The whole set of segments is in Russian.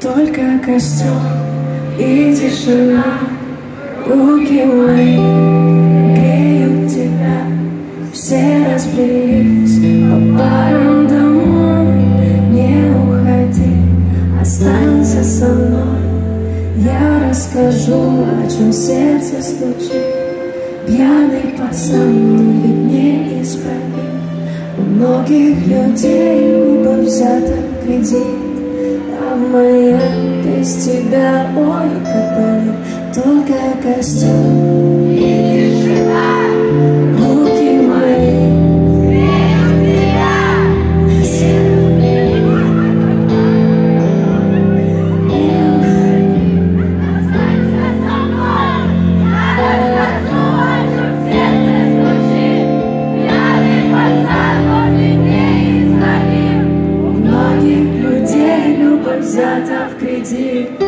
Только костер и тишина. Руки мои греют тебя. Все разбрелись по парам домой. Не уходи, останься со мной. Я расскажу, о чем сердце стучит. Пьяный пацан, но ведь неисправим. У многих людей губа взята в кредит, а моя без тебя, ой, как болит. Только костер и тишина. Руки мои греют тебя. Не уходи, останься со мной. Я расскажу, о чем сердце стучит. Пьяный пацан, но ведь неисправим. У многих людей любовь взята в кредит, а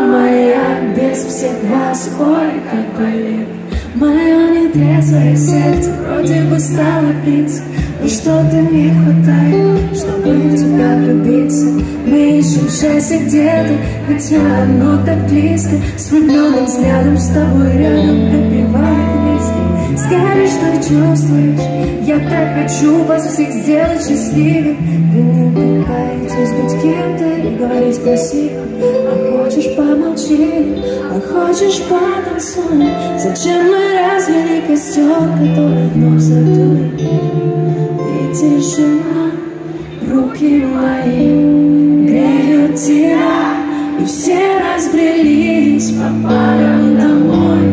моя без всех вас, ой, как болит. Мое нетрезвое сердце вроде бы стало биться, но что-то не хватает, чтобы в тебя влюбиться. Мы ищем счастье где-то, хотя оно так близко. С влюбленным взглядом с тобой рядом пропивает виски. Скажи, что чувствуешь, я так хочу вас всех сделать счастливее. Вы не пытаетесь быть кем-то и говорить красиво. А хочешь помолчи, а хочешь потанцуй. Зачем мы развели костер, который вновь задует? И тишина, руки мои греют тебя. И все разбрелись по парам домой.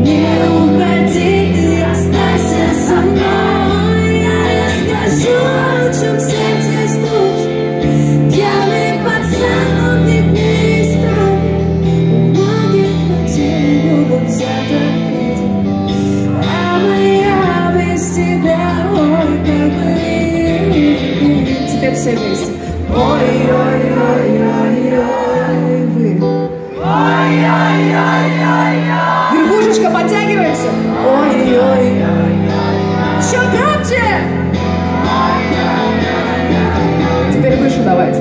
Не уходи, ты останься со мной. Я расскажу, о чем сердце стучит. Пьяный пацан, он ведь неисправим. У многих людей любовь взята в кредит, а моя без тебя, ой, как болит. Теперь все вместе. Ой-ой-ой-ой-ой, вы. Ой-ой-ой-ой-ой. Верхушечка, подтягиваемся. Ой-ой-ой-ой. Еще громче. Теперь выше давайте.